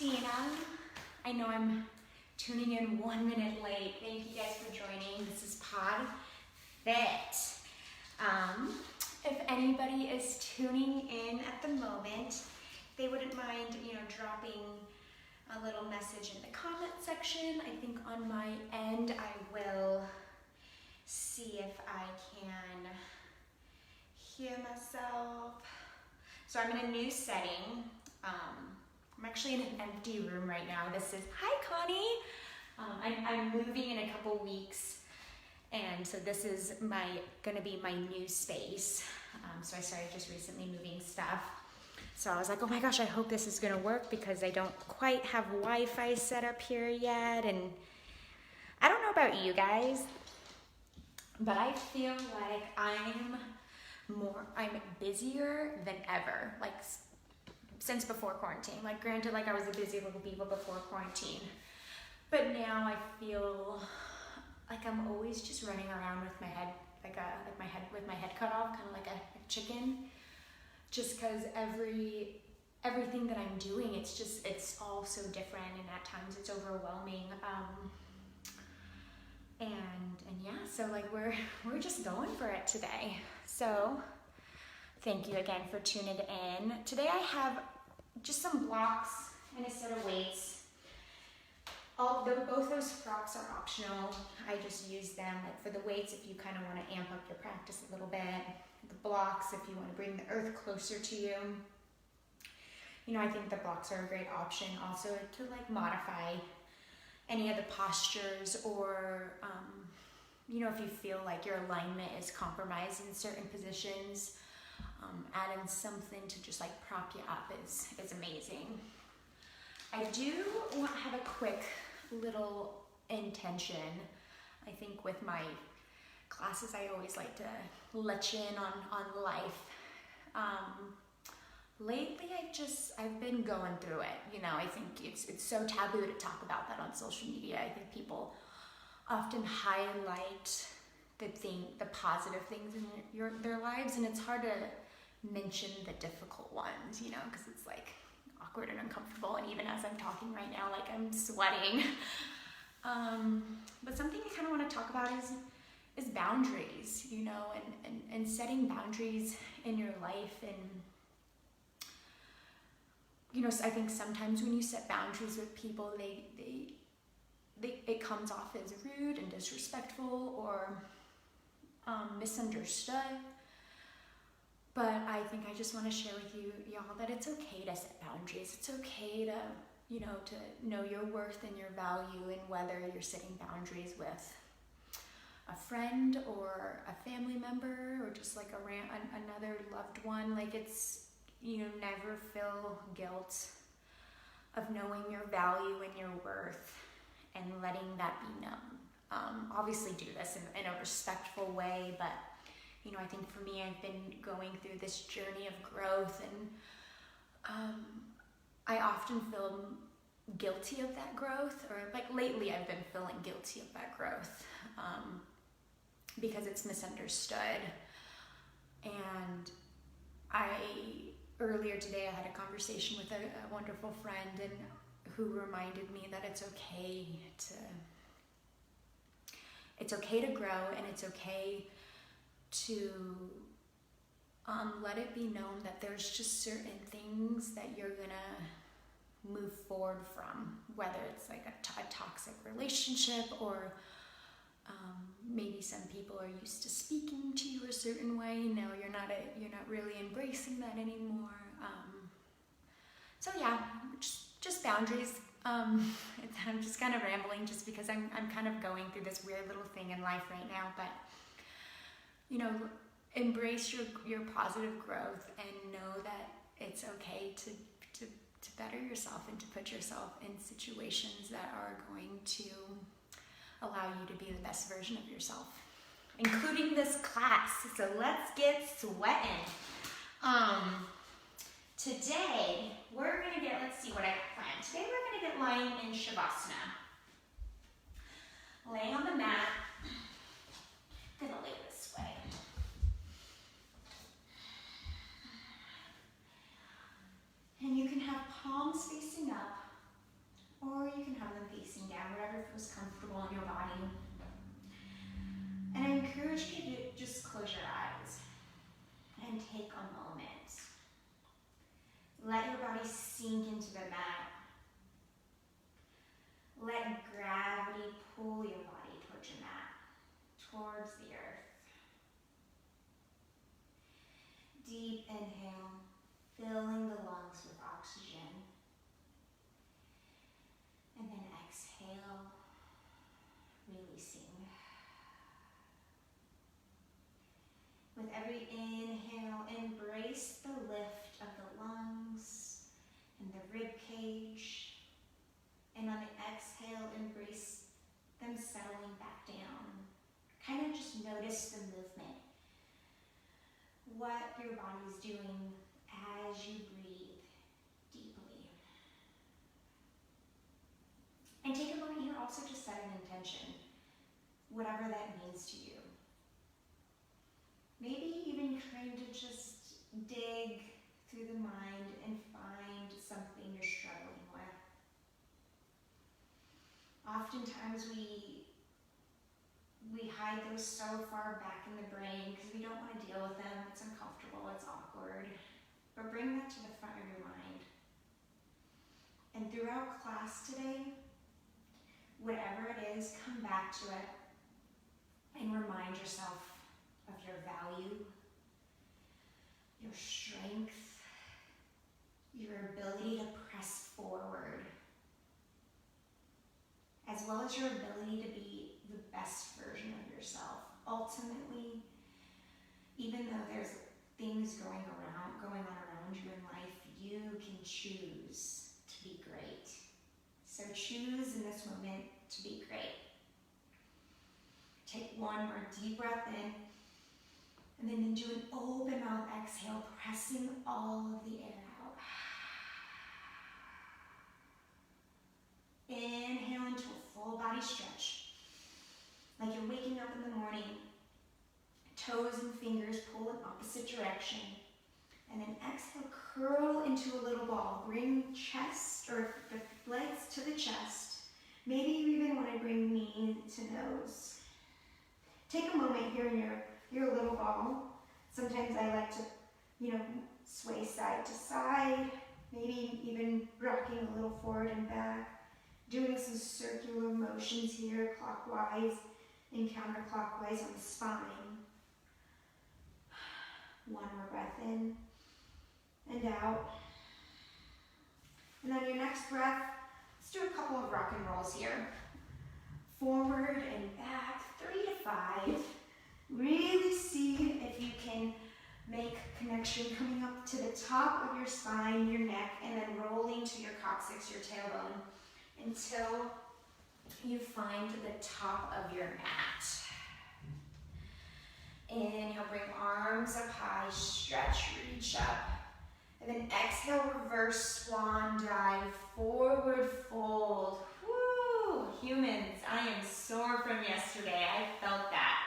Christina. I know I'm tuning in 1 minute late. Thank you guys for joining. This is podFit. If anybody is tuning in at the moment, they wouldn't mind, dropping a little message in the comment section. I think on my end, I will see if I can hear myself. So I'm in a new setting. I'm actually in an empty room right now. Hi Connie. I'm moving in a couple weeks, and so this is gonna be my new space. So I started just recently moving stuff. So I was like, oh my gosh, I hope this is gonna work because I don't quite have Wi-Fi set up here yet. And I don't know about you guys, but I feel like I'm busier than ever, like since before quarantine. Like granted, like I was a busy little beaver before quarantine, but now I feel like I'm always just running around with my head, with my head cut off, kind of like a chicken. Just because everything that I'm doing, it's all so different, and at times it's overwhelming. And yeah, so like we're just going for it today. So thank you again for tuning in. Today I have just some blocks and a set of weights. Both those blocks are optional. I just use them like for the weights if you kind of want to amp up your practice a little bit. The blocks if you want to bring the earth closer to you. I think the blocks are a great option also to like modify any of the postures, or if you feel like your alignment is compromised in certain positions, adding something to just like prop you up is amazing. I do have a quick little intention. I think with my classes, I always like to let you in on life. Lately, I've been going through it. I think it's so taboo to talk about that on social media. I think people often highlight the positive things in their lives, and it's hard to mention the difficult ones, because it's like awkward and uncomfortable. And even as I'm talking right now, like I'm sweating. But something I kind of want to talk about is boundaries, and setting boundaries in your life. And I think sometimes when you set boundaries with people, it comes off as rude and disrespectful or misunderstood. But I think I just want to share with y'all that it's okay to set boundaries. It's okay to know your worth and your value, and whether you're setting boundaries with a friend or a family member or just like another loved one. Like it's, never feel guilt of knowing your value and your worth and letting that be known. Obviously do this in a respectful way, but I think for me, I've been going through this journey of growth, and I often feel guilty of that growth, or like lately I've been feeling guilty of that growth because it's misunderstood. And earlier today I had a conversation with a wonderful friend, and who reminded me that it's okay to grow, and it's okay to let it be known that there's just certain things that you're gonna move forward from, whether it's like a toxic relationship, or maybe some people are used to speaking to you a certain way. Now you're not really embracing that anymore. So yeah, just boundaries. I'm just kind of rambling just because I'm kind of going through this weird little thing in life right now, but embrace your positive growth, and know that it's okay to better yourself and to put yourself in situations that are going to allow you to be the best version of yourself, including this class. So let's get sweating. Today we're gonna get, let's see what I got planned. Today we're gonna get lying in Shavasana. Laying on the mat. I'm gonna lay this way. And you can have palms facing up, or you can have them facing down, whatever feels comfortable in your body. And I encourage you to just close your eyes and take a moment. Let your body sink into the mat. Let gravity pull your body towards your mat, towards the earth. Deep inhale, filling the lungs with oxygen. And then exhale, releasing. With every inhale, embrace the lift of the lungs and the rib cage. And on the exhale, embrace them settling back down. Kind of just notice the movement. What your body is doing as you breathe deeply. And take a moment here also to set an intention, whatever that means to you. Maybe even trying to just dig through the mind and find something you're struggling with. Oftentimes we hide those so far back in the brain because we don't want to deal with them. It's uncomfortable, it's awkward. But bring that to the front of your mind. And throughout class today, whatever it is, come back to it and remind yourself of your value, your strength, your ability to press forward, as well as your ability to be the best version of yourself. Ultimately, even though there's things going on around you in life, you can choose to be great. So choose in this moment to be great. Take one more deep breath in, and then do an open mouth exhale, pressing all of the air out. Inhale into a full body stretch, like you're waking up in the morning. Toes and fingers pull in opposite direction. And then exhale, curl into a little ball. Bring chest or the legs to the chest. Maybe you even want to bring knee to nose. Take a moment here in your little ball. Sometimes I like to, sway side to side, maybe even rocking a little forward and back, doing some circular motions here, clockwise and counterclockwise on the spine. One more breath in and out. And on your next breath, let's do a couple of rock and rolls here. Forward and back, 3 to 5. Really see if you can make connection coming up to the top of your spine, your neck, and then rolling to your coccyx, your tailbone, until you find the top of your mat. Inhale, bring arms up high, stretch, reach up. And then exhale, reverse swan dive, forward fold. Woo! Humans, I am sore from yesterday. I felt that.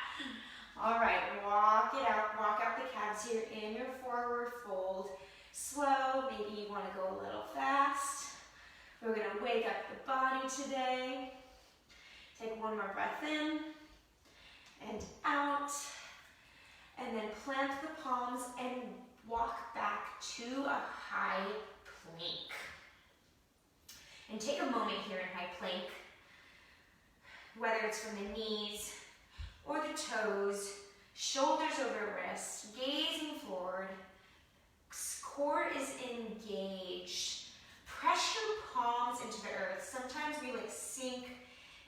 All right, walk it out. Walk out the calves here in your forward fold. Slow, maybe you want to go a little fast. We're going to wake up the body today. Take one more breath in and out. And then plant the palms and walk back to a high plank. And take a moment here in high plank, whether it's from the knees or the toes, shoulders over wrists, gazing forward, core is engaged. Press your palms into the earth. Sometimes we sink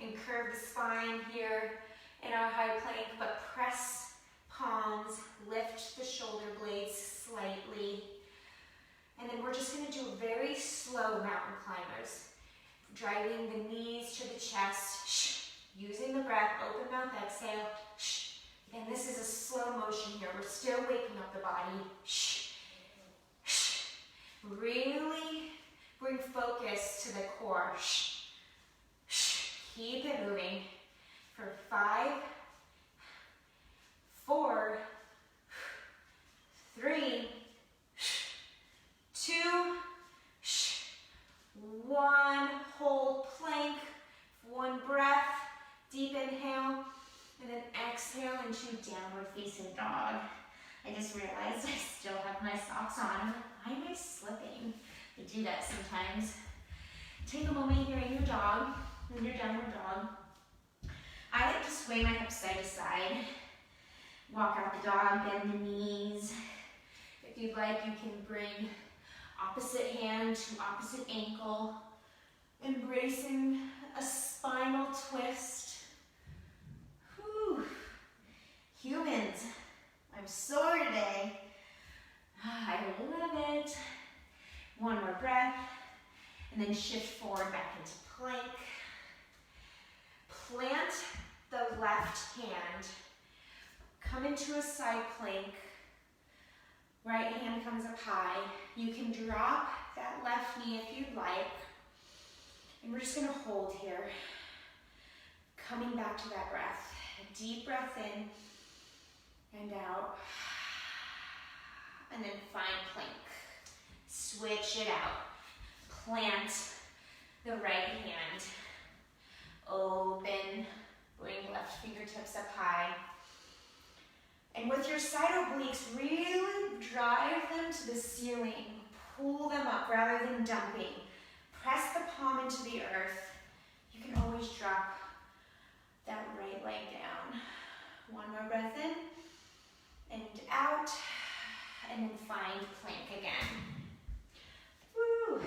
and curve the spine here in our high plank, but press palms, lift the shoulder blades slightly. And then we're just going to do very slow mountain climbers. Driving the knees to the chest, using the breath, open mouth exhale. Again, this is a slow motion here. We're still waking up the body. Really bring focus to the core. Keep it moving for 5, 4, 3, 2, one whole plank, one breath, deep inhale, and then exhale into downward facing dog. I just realized I still have my socks on. Why am I slipping? I do that sometimes. Take a moment here in your dog, in your downward dog. I like to sway my hips side to side. Walk out the dog, bend the knees. If you'd like, you can bring opposite hand to opposite ankle, embracing a spinal twist. Whew. Humans, I'm sore today. I love it. One more breath, and then shift forward back into plank. Plant the left hand. Come into a side plank. Right hand comes up high. You can drop that left knee if you'd like. And we're just gonna hold here. Coming back to that breath. A deep breath in and out. And then find plank. Switch it out. Plant the right hand. Open. Bring left fingertips up high. And with your side obliques, really drive them to the ceiling. Pull them up rather than dumping. Press the palm into the earth. You can always drop that right leg down. One more breath in and out. And then find plank again. Woo.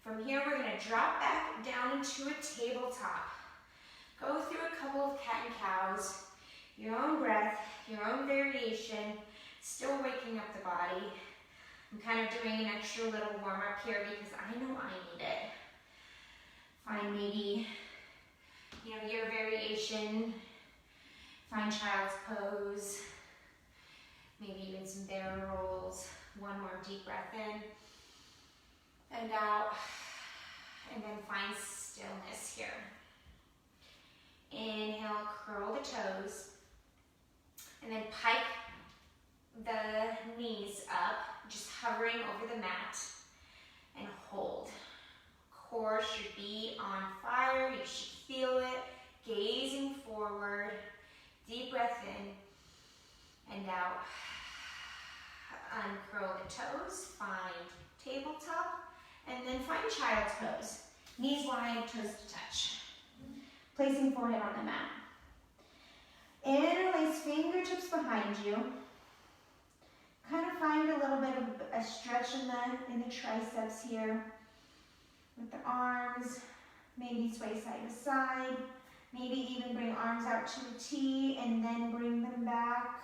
From here, we're going to drop back down into a tabletop. Go through a couple of cat and cows. Your own breath, your own variation, still waking up the body. I'm kind of doing an extra little warm up here because I know I need it. Find maybe, your variation. Find child's pose. Maybe even some barrel rolls. One more deep breath in and out. And then find stillness here. Inhale, curl the toes. And then pike the knees up, just hovering over the mat, and hold. Core should be on fire, you should feel it, gazing forward, deep breath in and out. Uncurl the toes, find tabletop, and then find child's pose. Knees wide, toes to touch. Placing forehead on the mat. Interlace fingertips behind you. Kind of find a little bit of a stretch in the triceps here. With the arms, maybe sway side to side. Maybe even bring arms out to a T and then bring them back.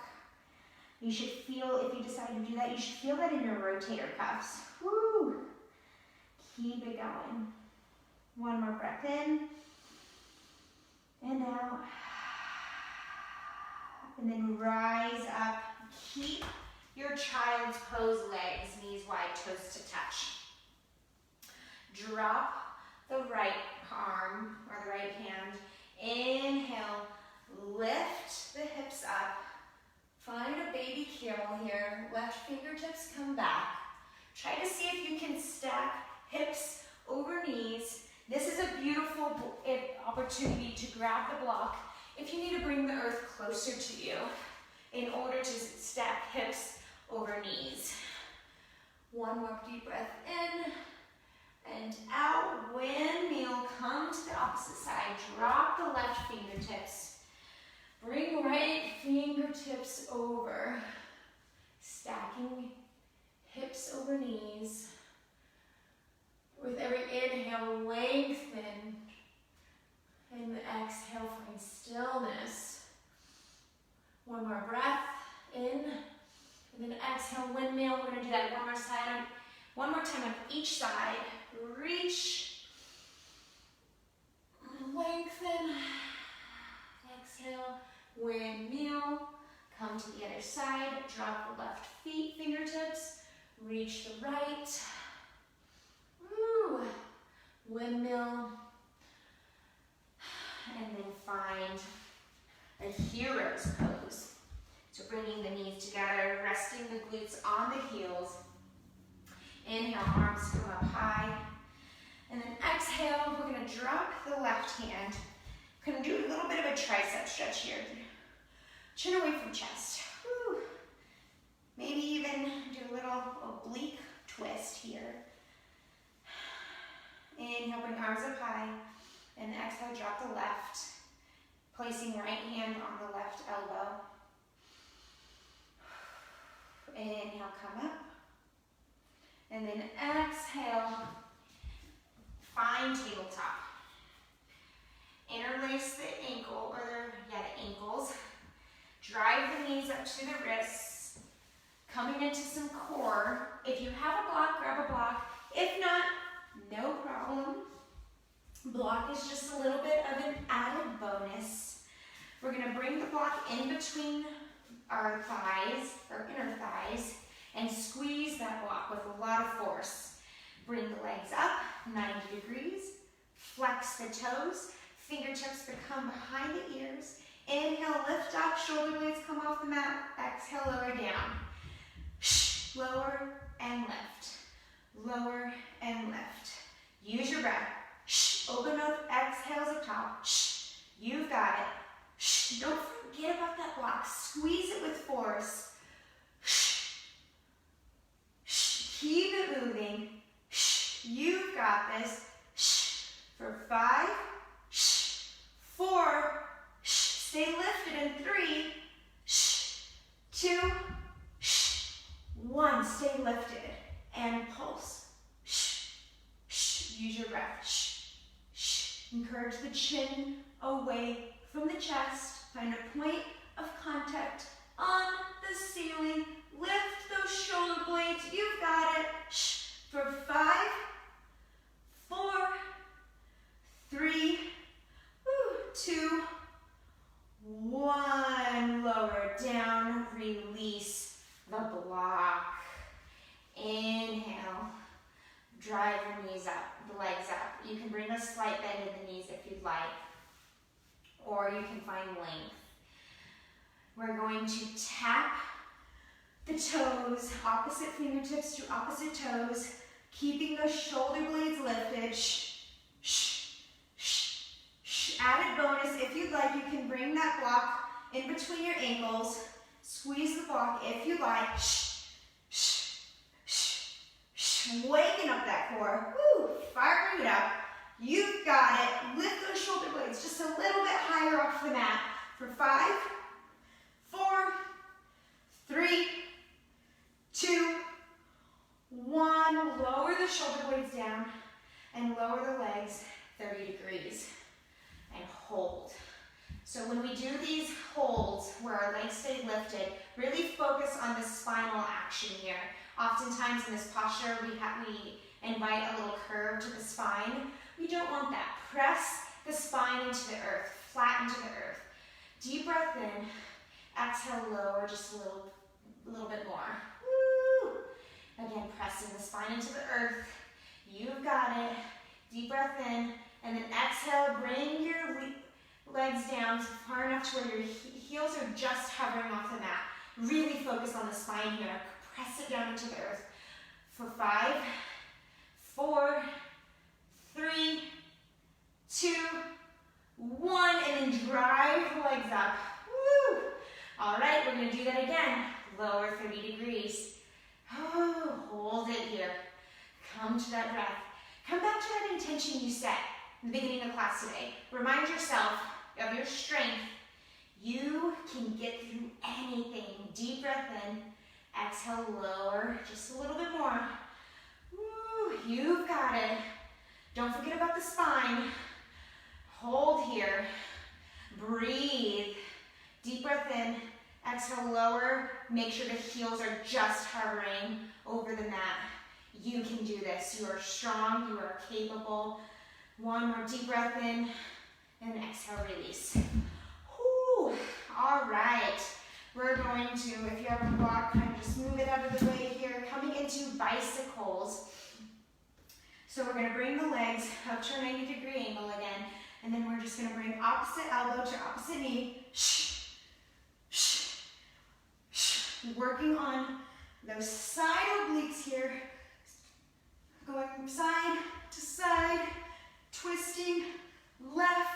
You should feel, if you decide to do that, you should feel that in your rotator cuffs. Woo! Keep it going. One more breath in and out. And then rise up. Keep your child's pose legs, knees wide, toes to touch. Drop the right arm or the right hand. Inhale, lift the hips up. Find a baby camel here. Left fingertips come back. Try to see if you can stack hips over knees. This is a beautiful opportunity to grab the block if you need to bring the earth closer to you in order to stack hips over knees. One more deep breath in and out. Windmill, come to the opposite side. Drop the left fingertips. Bring right fingertips over. Stacking hips over knees. With every inhale, lengthen. And the exhale, find stillness. One more breath in. And then exhale, windmill. We're going to do that one more time on each side. Reach. Lengthen. Exhale, windmill. Come to the other side. Drop the left fingertips. Reach the right. Woo. Windmill. And then find a hero's pose. So bringing the knees together, resting the glutes on the heels. Inhale, arms come up high. left hand. Gonna do a little bit of a tricep stretch here. Chin away from chest. Woo. Maybe even do a little oblique twist here. Inhale, bring arms up high. And exhale, drop the left. Placing right hand on the left elbow. Inhale, come up. And then exhale, find tabletop. Interlace the ankle, the ankles. Drive the knees up to the wrists. Coming into some core. If you have a block, grab a block. If not, no problem. Block is just a little bit of an added bonus. We're gonna bring the block in between our thighs, our inner thighs, and squeeze that block with a lot of force. Bring the legs up, 90 degrees. Flex the toes. Fingertips become behind the ears. Inhale, lift up, shoulder blades come off the mat. Exhale, lower down. Lower and lift. Lower and lift. Use your breath. Open up, exhales up top. You've got it. Don't forget about that block. Squeeze it with force. Keep it moving. You've got this. For 5, 4, stay lifted in 3, 2, 1. Stay lifted and pulse. Use your breath. Encourage the chin away from the chest. Find a point of contact on the ceiling. Lift those shoulder blades. You've got it. For 5, 4, 3, 2, 1. Lower down. Release the block. Inhale. Drive your knees up, the legs up. You can bring a slight bend in the knees if you'd like, or you can find length. We're going to tap the toes, opposite fingertips to opposite toes, keeping those shoulder blades lifted. Added bonus, if you'd like, you can bring that block in between your ankles. Squeeze the block if you like. Waking up that core. Woo, firing it up. You've got it. Lift those shoulder blades just a little bit higher off the mat. For 5, 4, 3, 2, 1. Lower the shoulder blades down and lower the legs 30 degrees. And hold. So when we do these holds where our legs stay lifted, really focus on the spinal action here. Oftentimes in this posture, we invite a little curve to the spine. We don't want that. Press the spine into the earth, flat into the earth. Deep breath in. Exhale, lower just a little bit more. Woo! Again, pressing the spine into the earth. You've got it. Deep breath in. And then exhale, bring your legs down far enough to where your heels are just hovering off the mat. Really focus on the spine here. Press it down into the earth. For 5, 4, 3, 2, 1, and then drive the legs up. Woo! All right, we're going to do that again. Lower 30 degrees. Oh, hold it here. Come to that breath. Come back to that intention you set in the beginning of class today. Remind yourself of your strength. You can get through anything. Deep breath in. Exhale, lower just a little bit more. Woo, you've got it. Don't forget about the spine. Hold here. Breathe. Deep breath in. Exhale, lower. Make sure the heels are just hovering over the mat. You can do this. You are strong. You are capable. One more deep breath in. And exhale, release. Whew. All right. We're going to, if you have a block, kind of just move it out of the way here. Coming into bicycles. So we're going to bring the legs up to a 90-degree angle again. And then we're just going to bring opposite elbow to opposite knee. Working on those side obliques here. Going side to side, twisting left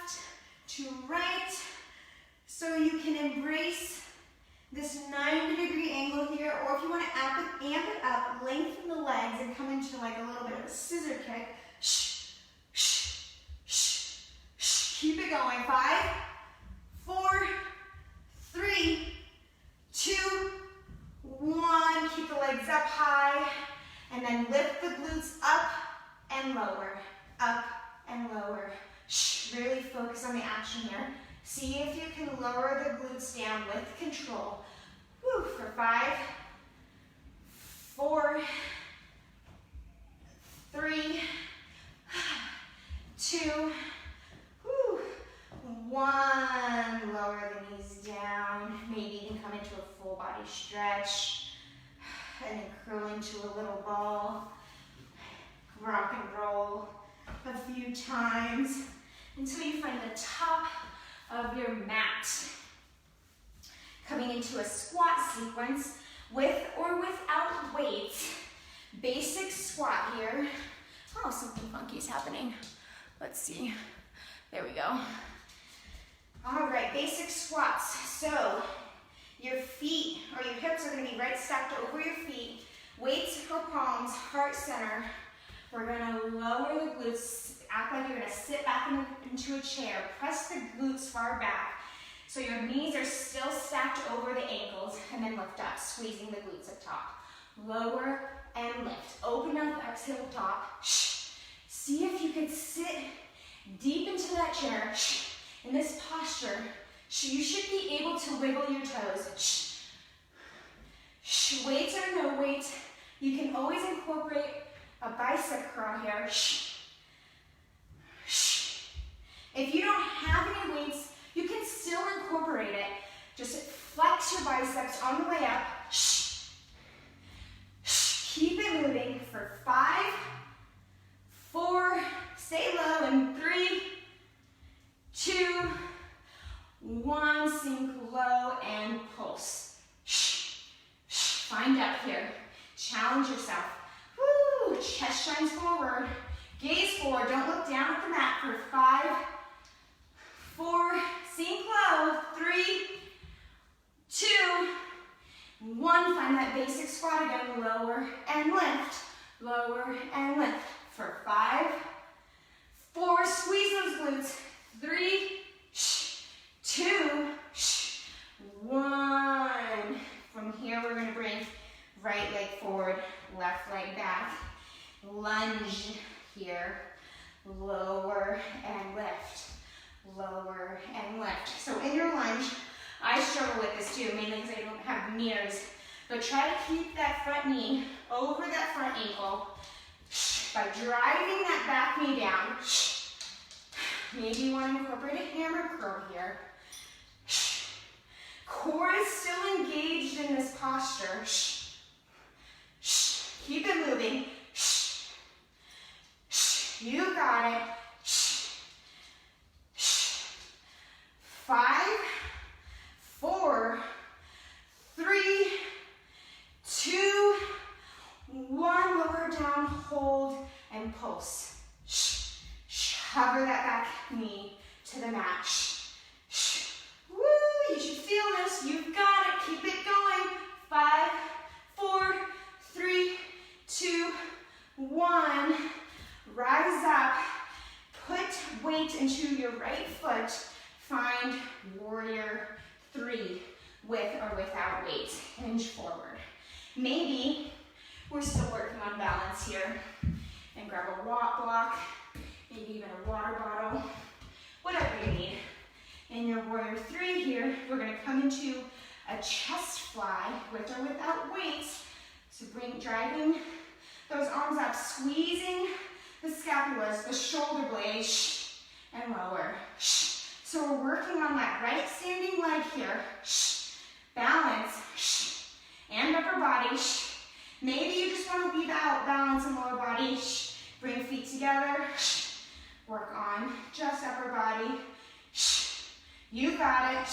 here, or if you want to amp it up, lengthen the legs and come into like a little bit of a scissor kick. Shh, shh, shh, shh. Keep it going. 5, 4, 3, 2, 1. Keep the legs up high, and then lift the glutes up and lower, up and lower. Shh. Really focus on the action here. See if you can lower the glutes down with control. Woo, for 5, 4, 3, 2, 1. Lower the knees down. Maybe you can come into a full body stretch. And then curl into a little ball. Rock and roll a few times until you find the top of your mat. Coming into a squat sequence with or without weights. Basic squat here. Oh, something funky is happening. Let's see. There we go. All right, basic squats. So your feet or your hips are going to be right stacked over your feet. Weights or palms, heart center. We're going to lower the glutes. Act like you're going to sit back into a chair. Press the glutes far back. So your knees are still stacked over the ankles, and then lift up, squeezing the glutes up top. Lower and lift. Open up, exhale top. Shh. See if you could sit deep into that chair. Shh. In this posture, you should be able to wiggle your toes. Shh. Shh. Weights or no weights, you can always incorporate a bicep curl here. Shh. Shh. If you don't have any weights, you can still incorporate it. Just flex your biceps on the way up. Shh. Shh. Keep it moving for 5, 4, stay low, and 3, 2, 1, sink low and pulse. Shh. Shh. Find depth here. Challenge yourself. Woo. Chest shines forward. Gaze forward. Don't look down at the mat for 5, 4, sink low, 3, 2, 1. Find that basic squat again. Lower and lift. Lower and lift. For 5, 4, squeeze those glutes. 3, 2, 1. From here, we're going to bring right leg forward, left leg back. Lunge here. Lower and lift. Lower and lift. So in your lunge, I struggle with this too, mainly because I don't have mirrors. But try to keep that front knee over that front ankle by driving that back knee down. Maybe you want to incorporate a hammer curl here. Core is still engaged in this posture. Keep it moving. You got it. 5, 4, 3, 2, 1. Lower down, hold, and pulse. Hover that back knee to the mat. Woo, you should feel this. You've got it. Keep it going. 5, 4, 3, 2, 1. Rise up. Put weight into your right foot. Find warrior 3 with or without weight. Hinge forward. Maybe we're still working on balance here. And grab a block, maybe even a water bottle, whatever you need. In your warrior 3 here, we're going to come into a chest fly with or without weights. So driving those arms up, squeezing the scapulas, the shoulder blades, and lower. So we're working on that right standing leg here. Balance, and upper body. Maybe you just want to leave out balance and lower body. Bring feet together. Work on just upper body. You got it.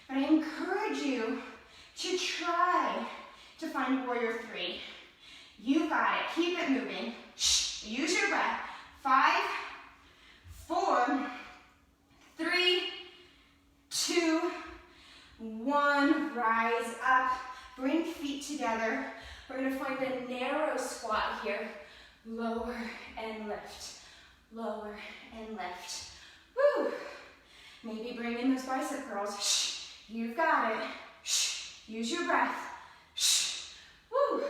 But I encourage you to try to find warrior 3. You got it. Keep it moving. Use your breath. 5, 4, 3, 2, 1. Rise up. Bring feet together. find a narrow squat here. Lower and lift. Lower and lift. Woo! Maybe bring in those bicep curls. Shh. You've got it. Shh. Use your breath. Shh. Woo!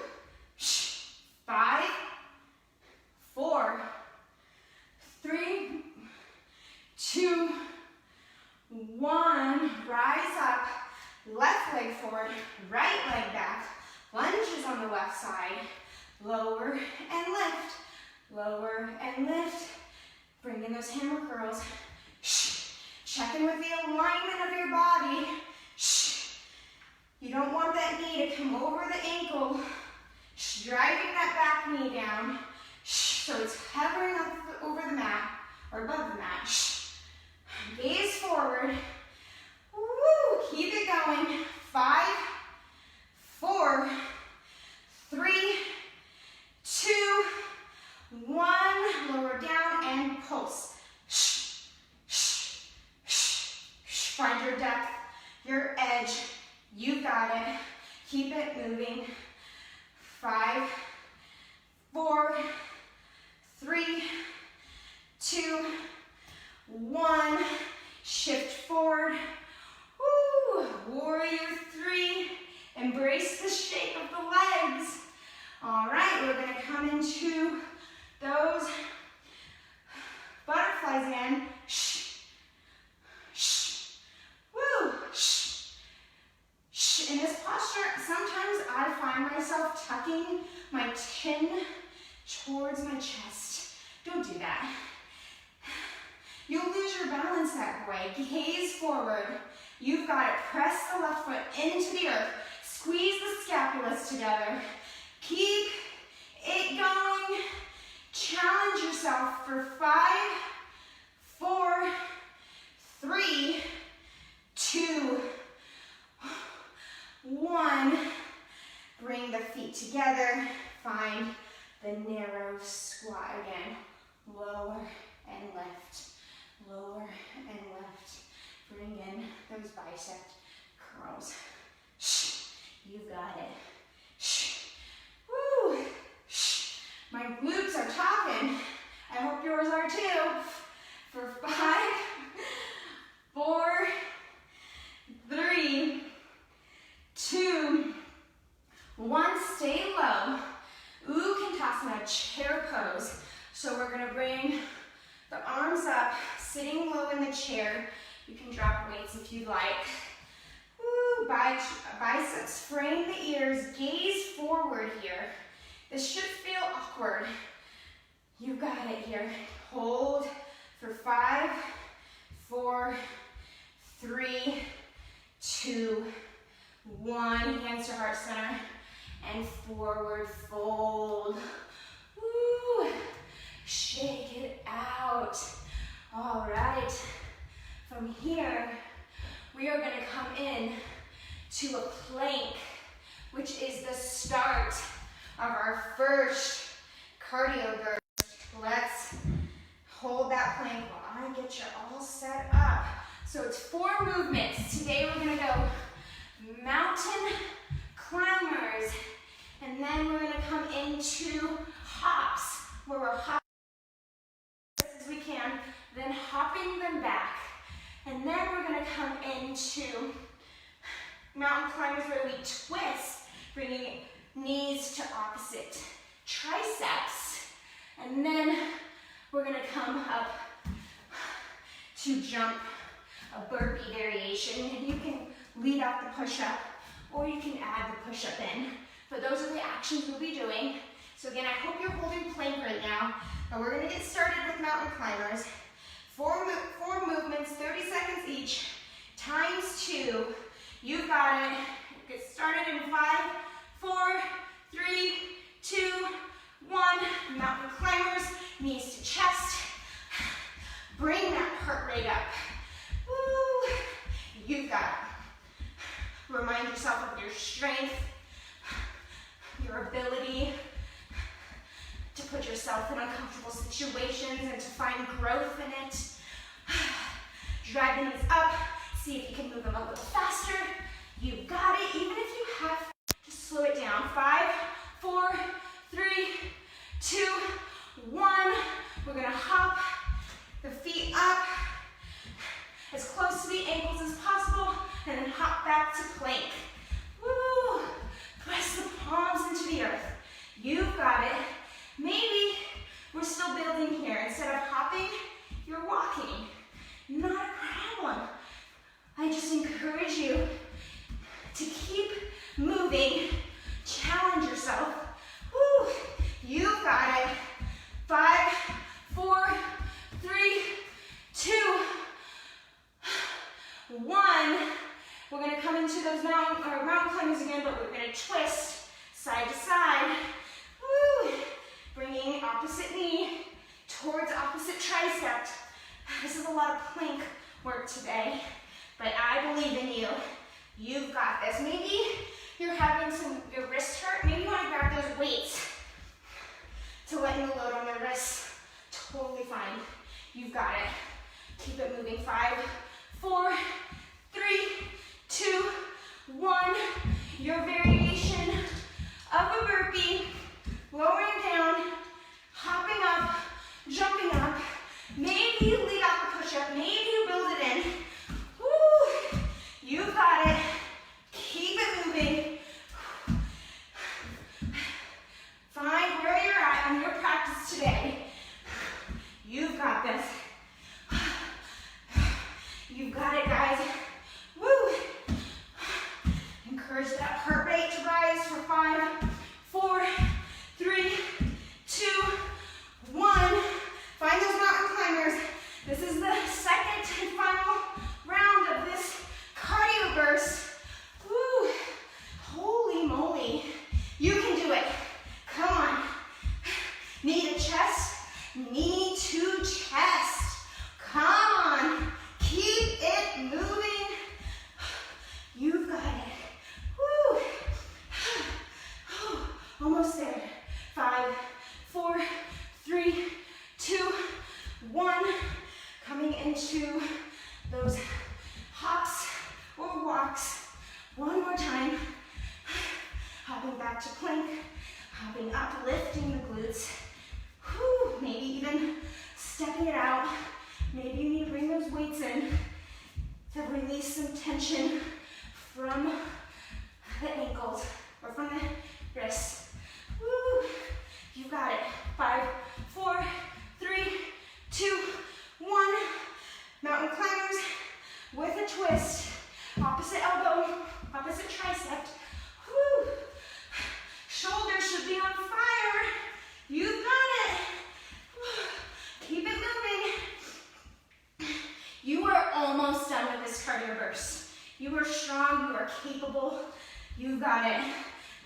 Shh. 5, 4, 3, 2, 1. Rise up. Left leg forward. Right leg back. Lunges on the left side. Lower and lift. Lower and lift. Bring in those hammer curls. Shh. Check in with the alignment of your body. Shh. You don't want that knee to come over the ankle. Shh. Driving that back knee down. Shh. So it's hovering up over the mat or above the mat. Shh. Gaze forward. Woo. Keep it going. 5, 4, 3, 2, 1. Lower down and pulse. Shh, shh, shh, shh. Find your depth, your edge. You got it. Keep it moving. 5, 4, 3, 2, 1. Shift forward. Woo. Warrior 3. Embrace the shape of the legs. All right, we're going to come into those butterflies again. Shh, shh, woo, shh, shh. In this posture, sometimes I find myself tucking my chin towards my chest. Don't do that. You'll lose your balance that way. Gaze forward. You've got it. Press the left foot into the earth. Squeeze the scapulas together. Keep it going. Challenge yourself for 5, 4, 3, 2, 1. Bring the feet together. Find the narrow squat again. Lower and lift. Lower and lift. Bring in those bicep curls. Shh. You've got it. Shh. Woo. Shh. My glutes are talking. I hope yours are too. For 5, 4, 3, 2, 1. Stay low. Utkatasana, chair pose. So we're going to bring the arms up, sitting low in the chair. You can drop weights if you'd like. Woo, biceps frame the ears, gaze forward here. This should feel awkward. You got it here. Hold for 5, 4, 3, 2, 1. Hands to heart center and forward fold. Woo, shake it out. All right. From here, we are going to come in to a plank, which is the start of our first cardio burst. Let's hold that plank while I get you all set up. So it's 4 movements. Today we're going to go mountain climbers, and then we're going to come into hops, where we're hopping as fast as we can, then hopping them back. And then we're going to come into mountain climbers where we twist, bringing knees to opposite triceps. And then we're going to come up to jump, a burpee variation. And you can lead off the push-up, or you can add the push-up in. But those are the actions we'll be doing. So again, I hope you're holding plank right now. And we're going to get started with mountain climbers. 4 movements, 30 seconds each, times 2. You've got it. Get started in 5, 4, 3, 2, 1. Mountain climbers, knees to chest. Bring that heart rate up. Woo. You've got it. Remind yourself of your strength, your ability to put yourself in uncomfortable situations and to find growth in it. Drag the knees up. See if you can move them a little faster. You got it. Even if you have, just slow it down. 5, 4, 4, 3, 2, 1. We're gonna hop the feet up as close to the ankles as possible, and then hop back to plank. Woo! Press the palms into the earth. You've got it. Maybe we're still building here. Instead of hopping, you're walking. Not a problem. I just encourage you to keep moving. Challenge yourself. Woo! You've got it. 5, 4, 3, 2, 1. We're going to come into those mountain climbers again, but we're going to twist side to side. Woo! Bringing opposite knee towards opposite tricep. This is a lot of plank work today, but I believe in you. You've got this. Maybe you're having your wrist hurt. Maybe you want to grab those weights to lighten the load on the wrists. Totally fine. You've got it. Keep it moving. 5, 4, 3, 2, 1. Your variation of a burpee. Lowering down, hopping up, jumping up. Maybe you leave out the push-up. Maybe you build it in. Woo! You've got it. Keep it moving. Find where you're at on your practice today. You've got this. You've got it, guys. Woo! Encourage that heart rate to rise for 5, 4, 3, 2, 1. Find those mountain climbers. This is the second and final round of this cardio burst. Woo! Holy moly. You can do it. Come on. Knee to chest. Knee to chest. Come on. Keep it moving. You've got it. Woo! Almost there. 5, 4, 3, 2, 1. Coming into those hops or walks. One more time. Hopping back to plank. Hopping up, lifting the glutes. Whew, maybe even stepping it out. Maybe you need to bring those weights in to release some tension from the ankles or from the wrists. Woo! You got it. 5, 4, 3, 2, 1. Mountain climbers with a twist. Opposite elbow, opposite tricep. Woo! Shoulders should be on fire. You've got it. Keep it moving. You are almost done with this cardio burst. You are strong, you are capable. You've got it.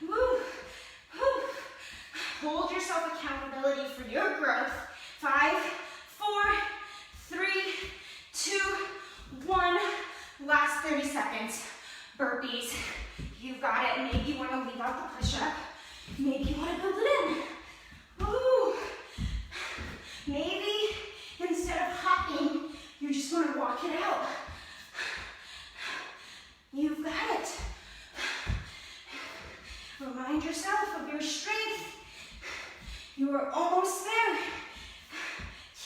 Woo! Woo! Hold yourself accountability for your growth. 5, 4, 3, 2, 1. Last 30 seconds. Burpees. You've got it. Maybe you want to leave out the push-up. Maybe you want to build it in. Woo! Maybe instead of hopping, you just want to walk it out. You've got it. Remind yourself of your strength. You are almost there.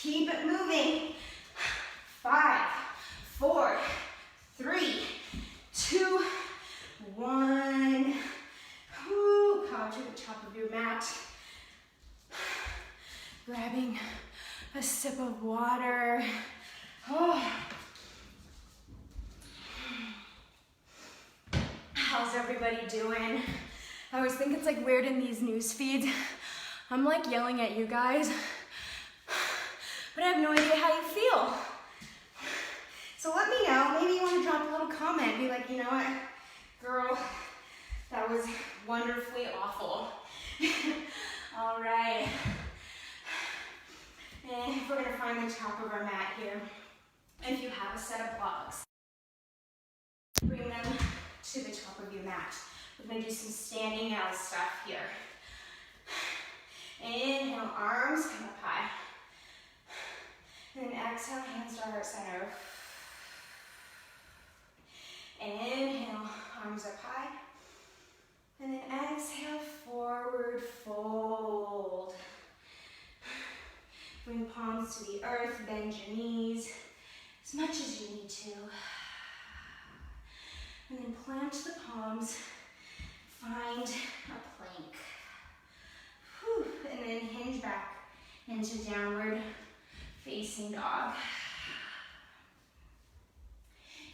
Keep it moving. 5, 4, 3, 2, 1. Woo, come to the top of your mat. Grabbing a sip of water. Oh. How's everybody doing? I always think it's like weird in these news feeds. I'm like yelling at you guys, but I have no idea how you feel. So let me know. Maybe you want to drop a little comment. Be like, you know what, girl, that was wonderfully awful. All right. And we're going to find the top of our mat here. And if you have a set of blocks, bring them to the top of your mat. We're going to do some standing now stuff here. Inhale, arms come up high. And then exhale, hands to heart center. Inhale, arms up high. And then exhale, forward fold. Bring palms to the earth, bend your knees as much as you need to. And then plant the palms, find a plank. Whew. And then hinge back into downward facing dog.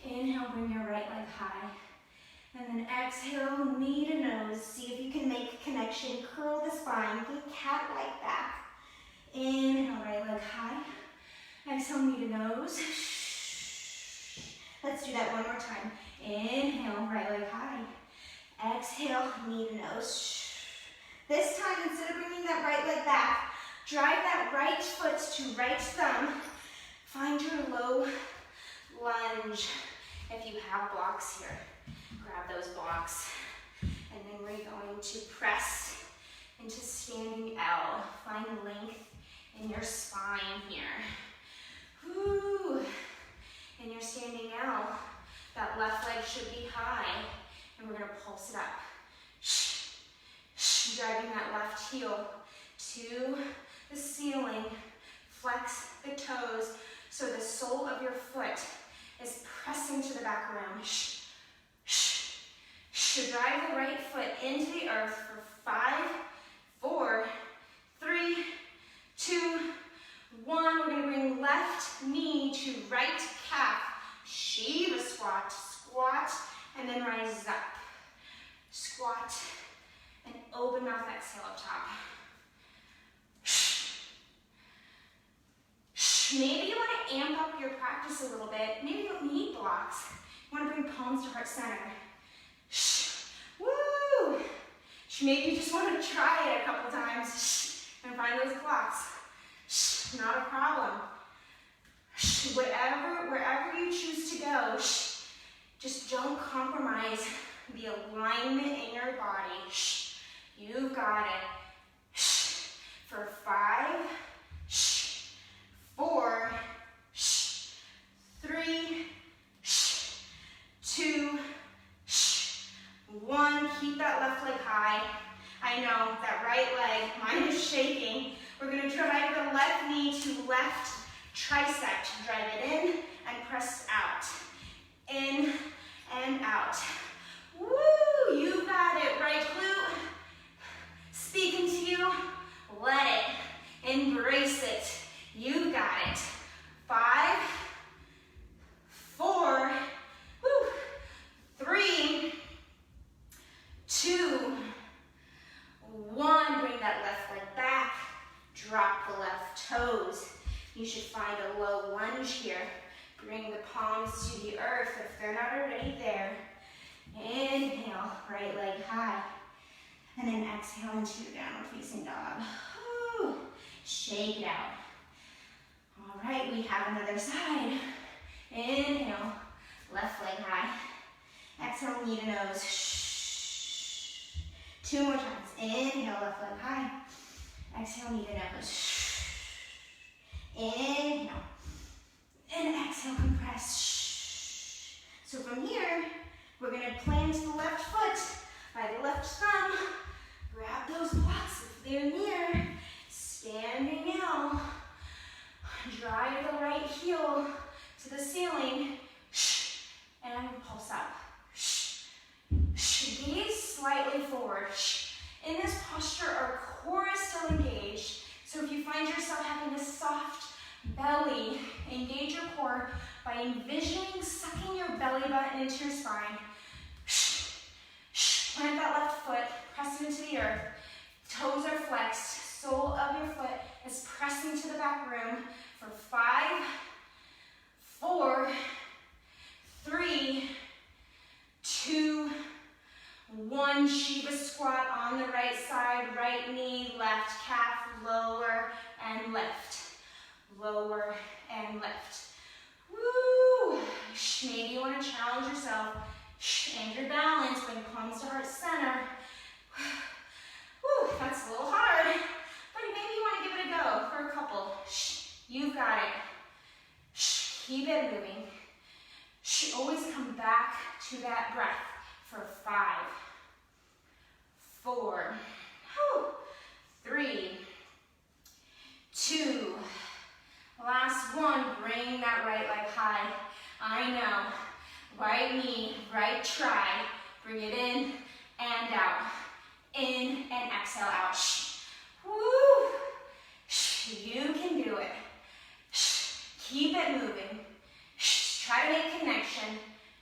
Inhale, bring your right leg high. And then exhale, knee to nose. See if you can make a connection. Curl the spine, think cat-like back. Inhale, right leg high. Exhale, knee to nose. Let's do that one more time. Inhale, right leg high. Exhale, knee to nose. This time, instead of bringing that right leg back, drive that right foot to right thumb. Find your low lunge. If you have blocks here, grab those blocks. And then we're going to press into standing L. Find length in your spine here. Woo. In your standing L, that left leg should be high. And we're going to pulse it up. Driving that left heel to the ceiling. Flex the toes so the sole of your foot is pressing to the back room. Drive the right foot into the earth for 5, 4, 3, 2, 1. We're going to bring left knee to right calf. Shiva squat, squat, and then rise up. Squat, and open mouth exhale up top. Maybe you want to amp up your practice a little bit. Maybe you don't need blocks. You want to bring palms to heart center. Woo! Maybe you just want to try it a couple times and find those blocks. Not a problem. Wherever you choose to go, just don't compromise the alignment in your body. You've got it. For 5, 4, 3, 2, 1. Keep that left leg high. I know that right leg, mine is shaking. We're going to drive the left knee to left tricep. Drive it in and press out. In and out. Woo! You got it. Right glute. Speaking to you. Let it. Embrace it. You got it. 5, 4, 3, 2, 1. Bring that left leg back. Drop the left toes. You should find a low lunge here. Bring the palms to the earth if they're not already there. Inhale, right leg high. And then exhale into your downward facing dog. Woo. Shake it out. All right, we have another side. Inhale, left leg high. Exhale, knee to nose. 2 more times. Inhale, left leg high. Exhale, knee to nose. Inhale. And exhale, compress. So from here, we're going to plant the left foot by the left thumb. Grab those blocks if they're near. Standing L. Drive the right heel to the ceiling. And pulse up. Gaze slightly forward. In this posture, our core is still engaged. So if you find yourself having a soft belly, engage your core by envisioning sucking your belly button into your spine. Plant that left foot, press it into the earth. Toes are flexed. Sole of your foot is pressing to the back room for 5, 4, 3, 2, 1. Shiva squat on the right side, right knee, left calf, lower and lift. Lower and lift. Woo! Maybe you want to challenge yourself and your balance. Bring palms to heart center. Woo! That's a little hard, but maybe you want to give it a go for a couple. You've got it. Keep it moving. Always come back to that breath for 5, 4, 3, 2, last one. Bring that right leg high. I know. Right knee, right tri. Bring it in and out. In and exhale out. Woo! You can do it. Keep it moving. Try to make connection.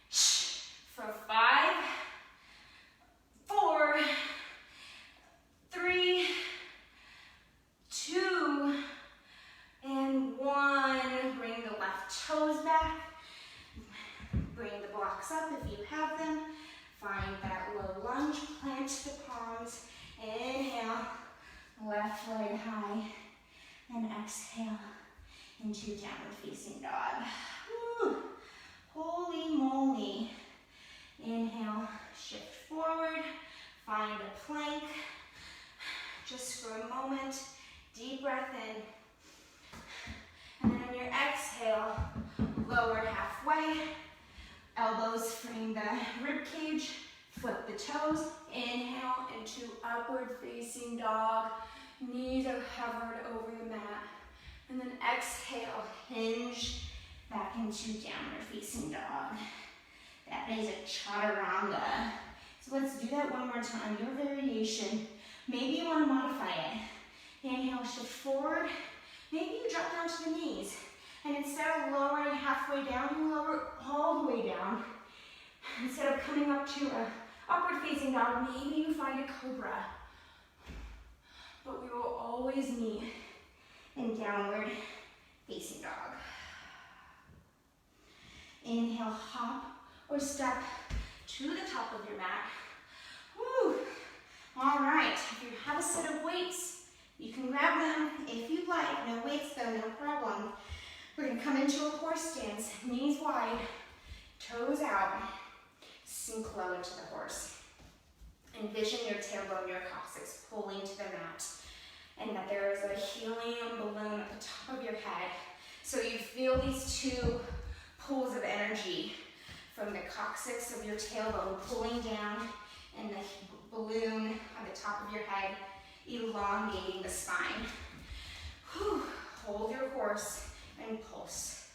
For 5, 4, 3, 2, and 1. Bring the left toes back. Bring the blocks up if you have them. Find that low lunge. Plant the palms. Inhale. Left leg high. And exhale into downward facing dog. Woo. Holy moly. Inhale. Shift forward. Find a plank. Just for a moment. Deep breath in. And then on your exhale, lower halfway. Elbows frame the rib cage. Flip the toes. Inhale into upward facing dog. Knees are hovered over the mat. And then exhale, hinge back into downward facing dog. That is a chaturanga. So let's do that one more time. Your variation. Maybe you want to modify it. Inhale, shift forward. Maybe you drop down to the knees. And instead of lowering halfway down, you lower all the way down. Instead of coming up to a upward facing dog, maybe you find a cobra. But we will always meet in downward facing dog. Inhale, hop or step to the top of your mat. Woo! All right, if you have a set of weights, you can grab them if you'd like. No weights though, no problem. We're gonna come into a horse stance, knees wide, toes out, sink low into the horse. Envision your tailbone, your coccyx pulling to the mat, and that there is a helium balloon at the top of your head. So you feel these two pulls of energy from the coccyx of your tailbone pulling down and the balloon on the top of your head, elongating the spine. Whew. Hold your horse and pulse.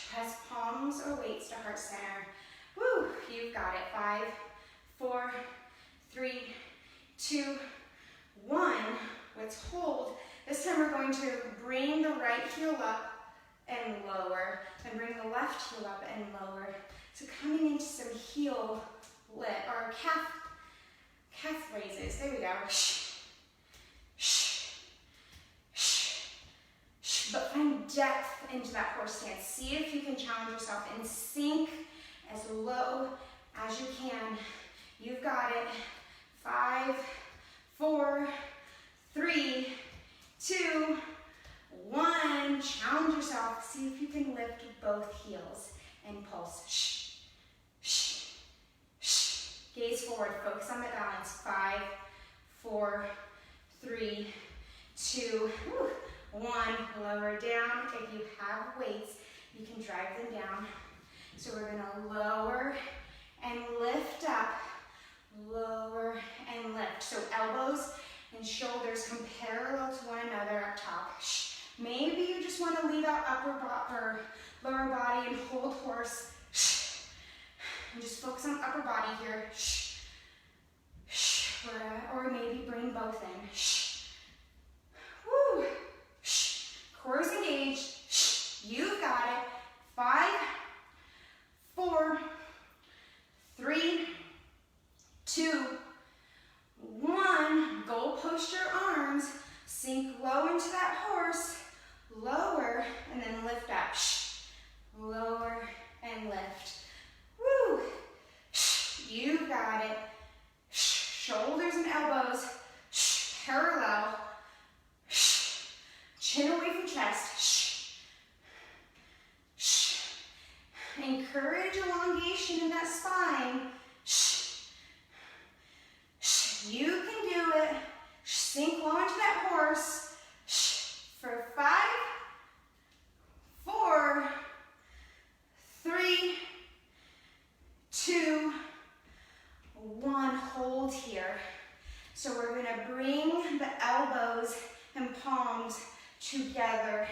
Press palms or weights to heart center. Woo, you've got it. 5, 4, 3, 2, 1. Let's hold. This time we're going to bring the right heel up and lower, and bring the left heel up and lower. So coming into some heel lift or calf raises. There we go. But find depth into that horse stance. See if you can challenge yourself and sink as low as you can. You've got it. 5, 4, 3, 2, 1. Challenge yourself. See if you can lift both heels and pulse. Gaze forward. Focus on the balance. 5, 4, 3, 2, 1. Lower down. If you have weights, you can drive them down. So we're going to lower and lift up. Lower and lift. So elbows and shoulders come parallel to one another up top. Maybe you just want to leave out lower body and hold horse. And just focus on upper body here. Or maybe bring both in. Woo. Core is engaged. You've got it. 5, 4, 3, 2, 1. Goal post your arms. Sink low into that horse. Lower and then lift up. Lower and lift. Woo. You got it. Shoulders and elbows parallel. Chin away from chest. Encourage elongation in that spine. You can do it. Sink low into that horse. For 5, 4, 3, 2, elbows and palms together,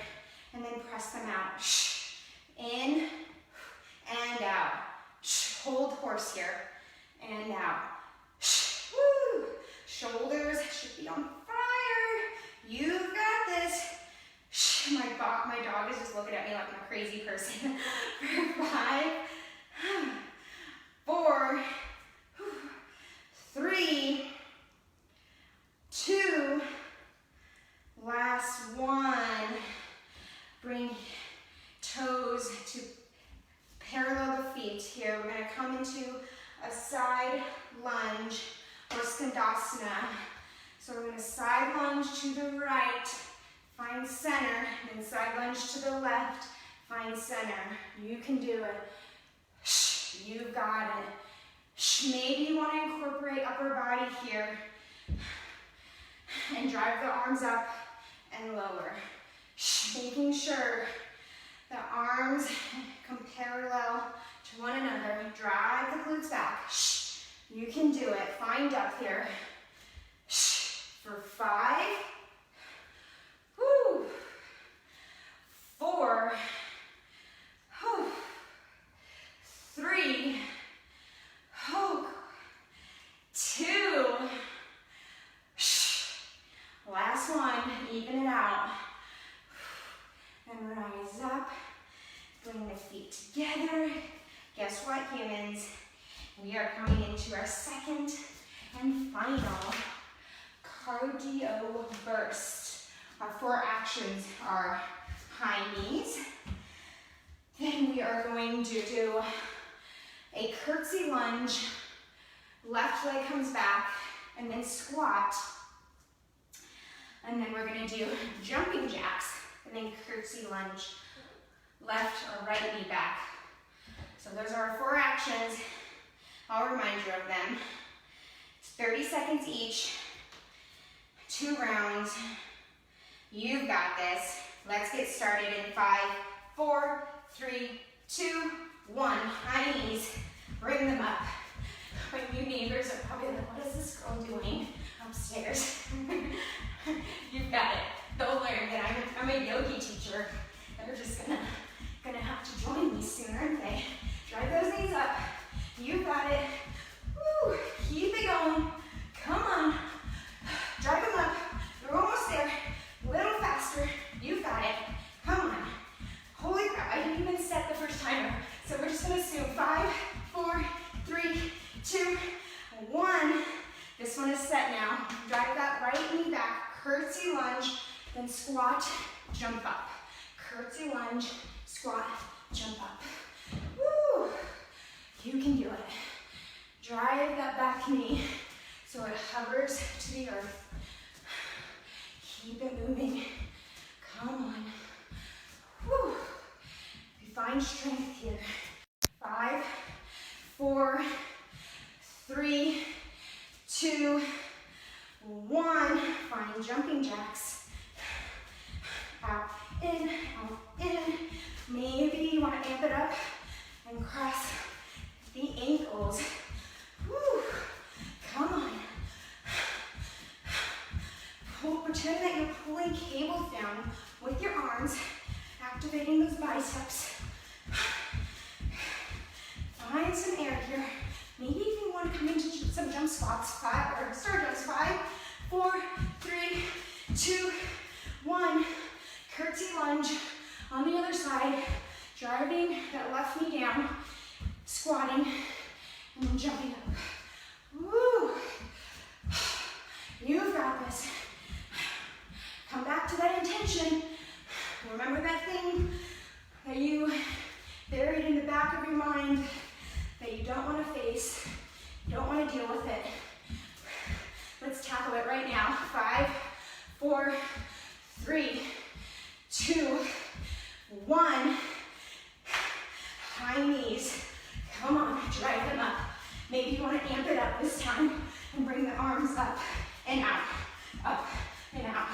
and then press them out. In and out. Hold horse here, and out. Woo. Shoulders should be on fire. You've got this. My dog is just looking at me like I'm a crazy person. 5, 4, 3, 2, last one. Bring toes to parallel the feet here. We're going to come into a side lunge or skandasana. So we're going to side lunge to the right, find center, then side lunge to the left, find center. You can do it. You've got it. Maybe you want to incorporate upper body here and drive the arms up and lower. Making sure the arms come parallel to one another. Drive the glutes back. You can do it. Find up here. For 5, 4, 3, 2, last one, even it out. And rise up, bring the feet together. Guess what, humans? We are coming into our second and final cardio burst. Our 4 actions are high knees. Then we are going to do a curtsy lunge. Left leg comes back, and then squat. And then we're going to do jumping jacks, and then curtsy lunge. Left or right knee back. So those are our 4 actions. I'll remind you of them. It's 30 seconds each, 2 rounds. You've got this. Let's get started in 5, 4, 3, 2, 1. High knees. Bring them up. My new neighbors are probably like, what is this girl doing upstairs? You've got it. They'll learn that I'm a yogi teacher. They're just gonna have to join me soon, aren't they? Drive those knees up. You've got it. Woo. Keep it going. Come on. Drive them up. You're almost there. A little faster. You've got it. Come on. Holy crap, I didn't even set the first timer. So we're just gonna assume 5, 4, 3, 2, 1. This one is set now. Drive that right knee back. Curtsy lunge, then squat, jump up. Curtsy lunge, squat, jump up. Woo! You can do it. Drive that back knee so it hovers to the earth. Keep it moving. Come on. Woo! You find strength here. 5, 4, 3, 2, 1. Find jumping jacks. Out, in, out, in. Maybe you want to amp it up and cross the ankles. Woo. Come on. Pretend that you're pulling cables down with your arms, activating those biceps. Find some air here. Maybe if you want to come into some jump squats. 5, or star jumps. 5, 4, 3, 2, 1. Curtsy lunge on the other side. Driving that left knee down. Squatting. And then jumping up. Woo! You've got this. Come back to that intention. Remember that thing that you buried in the back of your mind that you don't want to face, you don't want to deal with it. Let's tackle it right now. 5, 4, 3, 2, 1. High knees. Come on, drive them up. Maybe you want to amp it up this time and bring the arms up and out, up and out.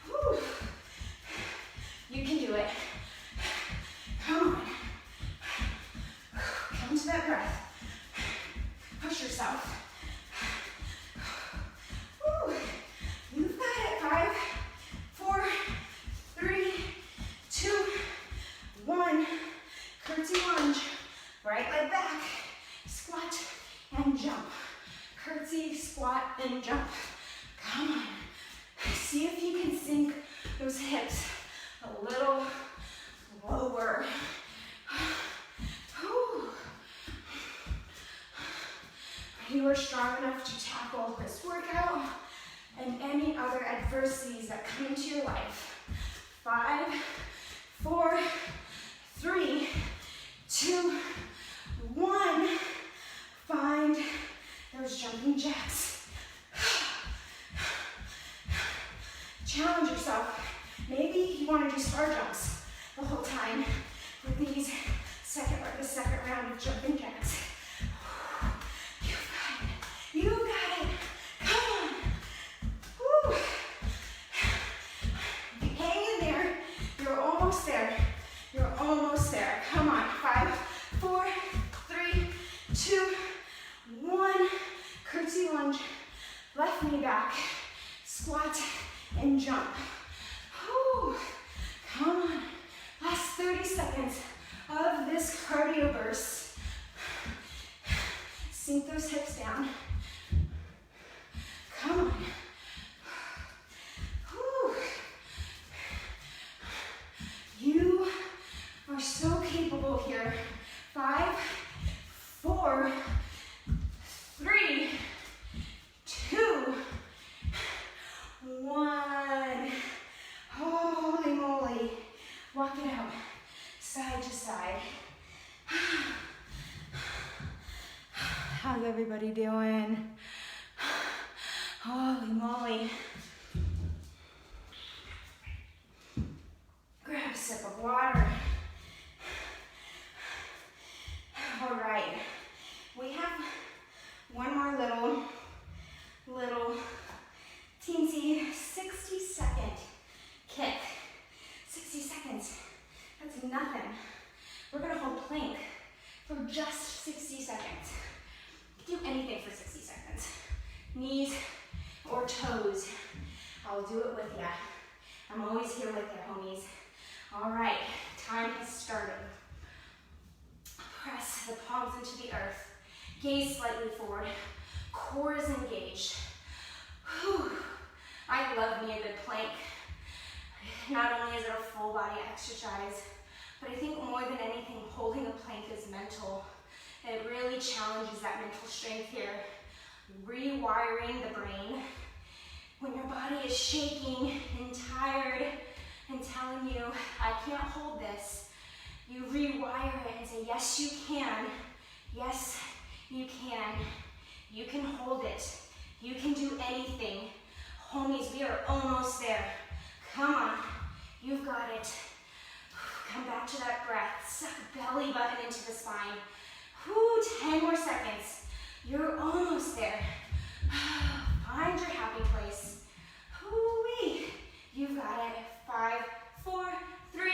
Whew. You can do it. Come on. Come to that breath. Push yourself. Whew. You've got it. 5, those hips a little lower. You are strong enough to tackle this workout and any other adversities that come into your life. 5, 4, 3, 2, 1. Find those jumping jacks. Challenge yourself. Maybe you want to do star jumps the whole time with these the second round of jumping jacks. You got it. Come on. Woo. Hang in there. You're almost there. You're almost there. Come on. 5, 4, 3, 2, 1. Curtsy lunge. Left knee back. Squat and jump. Woo. Come on. Last 30 seconds of this cardio burst. Sink those hips down. Come on. Whew. You are so capable here. 5, 4, 3, 2, 1. Holy moly. Walk it out. Side to side. How's everybody doing? Holy moly. Grab a sip of water. All right. We have one more little teensy 60-second kick. 60 seconds. That's nothing. We're gonna hold plank for just 60 seconds. Do anything for 60 seconds. Knees or toes. I'll do it with ya. I'm always here with ya, homies. All right, time has started. Press the palms into the earth. Gaze slightly forward. Core is engaged. Whew. I love me a good plank. Not only is it a full body exercise, but I think more than anything, holding a plank is mental. It really challenges that mental strength here. Rewiring the brain. When your body is shaking and tired and telling you, I can't hold this, you rewire it and say, yes, you can. Yes, you can. You can hold it. You can do anything. Homies, we are almost there. Come on. You've got it. Come back to that breath. Suck belly button into the spine. Whew, 10 more seconds. You're almost there. Find your happy place. Whoo-wee. You've got it. 5, 4, 3,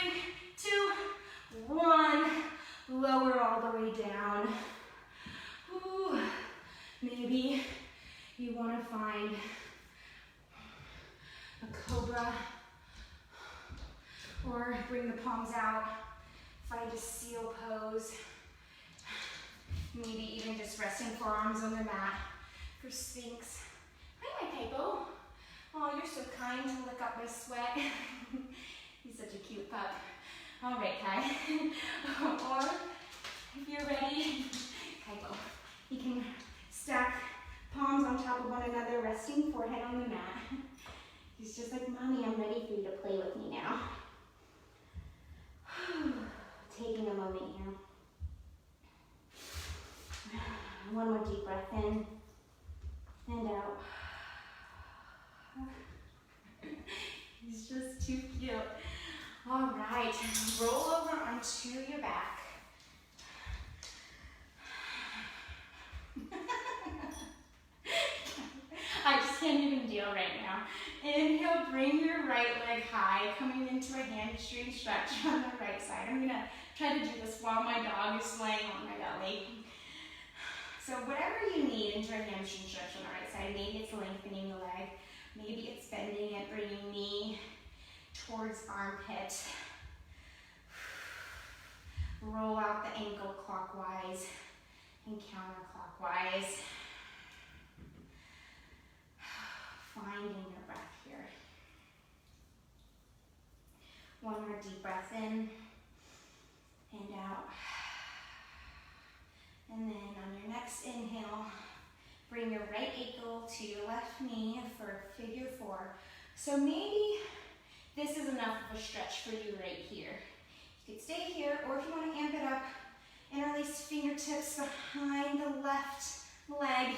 2, 1. Lower all the way down. Ooh. Maybe you want to find a cobra or bring the palms out. Find a seal pose. Maybe even just resting forearms on the mat for Sphinx. Hi, my Kaipo. Oh, you're so kind to lick up my sweat. He's such a cute pup. All right, Kai. Or if you're ready, Kaipo, you can stack palms on top of one another, resting forehead on the mat. He's just like, Mommy, I'm ready for you to play with me now. Taking a moment here. One more deep breath in and out. He's just too cute. All right, roll over onto your back. I just can't even deal right now. Inhale, bring your right leg high, coming into a hamstring stretch on the right side. I'm gonna try to do this while my dog is laying on my belly. So whatever you need into a hamstring stretch on the right side, maybe it's lengthening the leg, maybe it's bending it, bringing knee towards armpit. Roll out the ankle clockwise and counterclockwise. Finding your breath here. One more deep breath in and out. And then on your next inhale, bring your right ankle to your left knee for figure 4. So maybe this is enough of a stretch for you right here. You could stay here, or if you want to amp it up, interlace fingertips behind the left leg.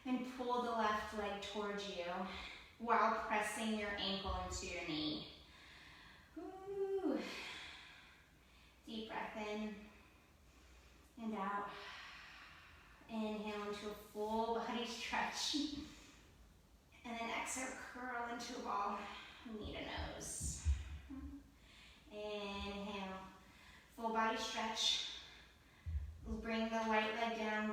And pull the left leg towards you while pressing your ankle into your knee. Ooh. Deep breath in and out. Inhale into a full body stretch. And then exhale, curl into a ball, knee to nose. Inhale, full body stretch. Bring the right leg down,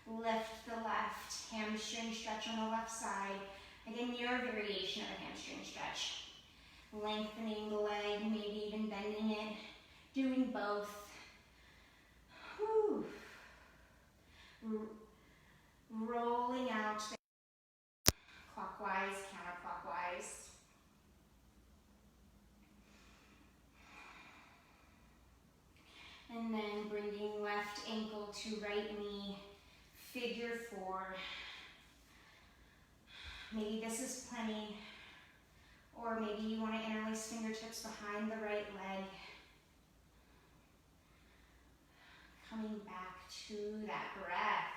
lift the left, hamstring stretch on the left side. Again, your variation of a hamstring stretch. Lengthening the leg, maybe even bending it, doing both. Whew. Rolling out clockwise, counterclockwise. And then bringing left ankle to right knee, figure 4. Maybe this is plenty, or maybe you want to interlace fingertips behind the right leg. Coming back to that breath.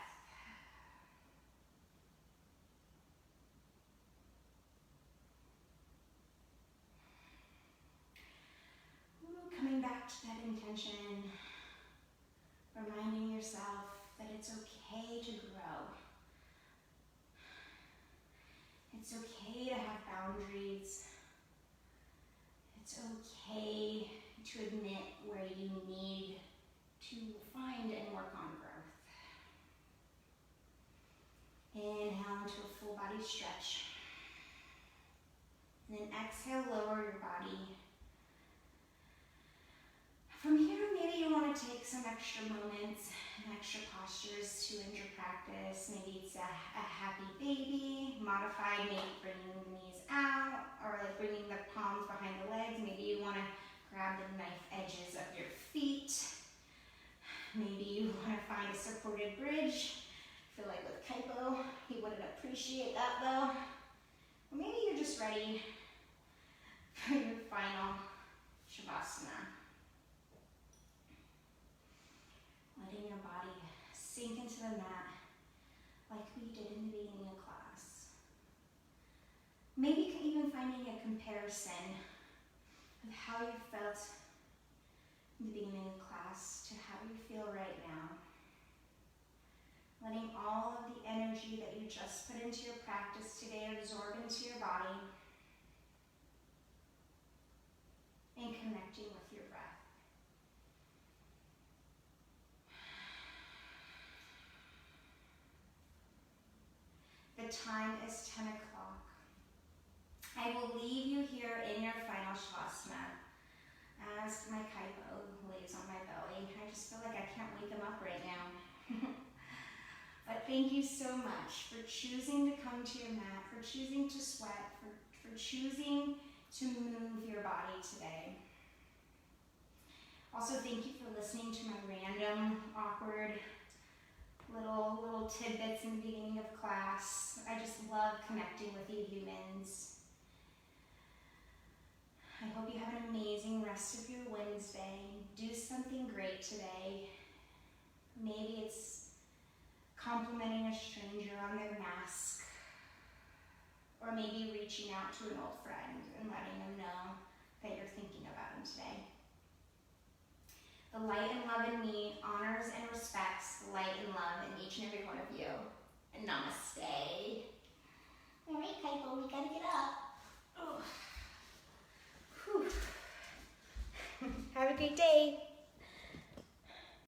Coming back to that intention, reminding yourself that it's okay to grow. It's okay to have boundaries. It's okay to admit where you need to find and work on growth. Inhale into a full body stretch. And then exhale, lower your body. From here, maybe you want to take some extra moments and extra postures to end your practice. Maybe it's a happy baby, modified, maybe bringing the knees out, or like bringing the palms behind the legs. Maybe you want to grab the knife edges of your feet. Maybe you want to find a supported bridge. I feel like with Kaipo, he wouldn't appreciate that though. Or maybe you're just ready for your final Shavasana. Letting your body sink into the mat like we did in the beginning of class. Maybe even finding a comparison of how you felt in the beginning of class to how you feel right now. Letting all of the energy that you just put into your practice today absorb into your body and connecting with your breath. The time is 10 o'clock. I will leave you here in your final Shavasana as my Kaipo lays on my belly. I just feel like I can't wake him up right now. But thank you so much for choosing to come to your mat, for choosing to sweat, for choosing to move your body today. Also, thank you for listening to my random, awkward little tidbits in the beginning of class. I just love connecting with you humans. I hope you have an amazing rest of your Wednesday. Do something great today. Maybe it's complimenting a stranger on their mask, or maybe reaching out to an old friend and letting them know that you're thinking about them today. The light and love in me honors and respects the light and love in each and every one of you. And namaste. All right, Kaipo, we gotta get up. Oh. Have a great day.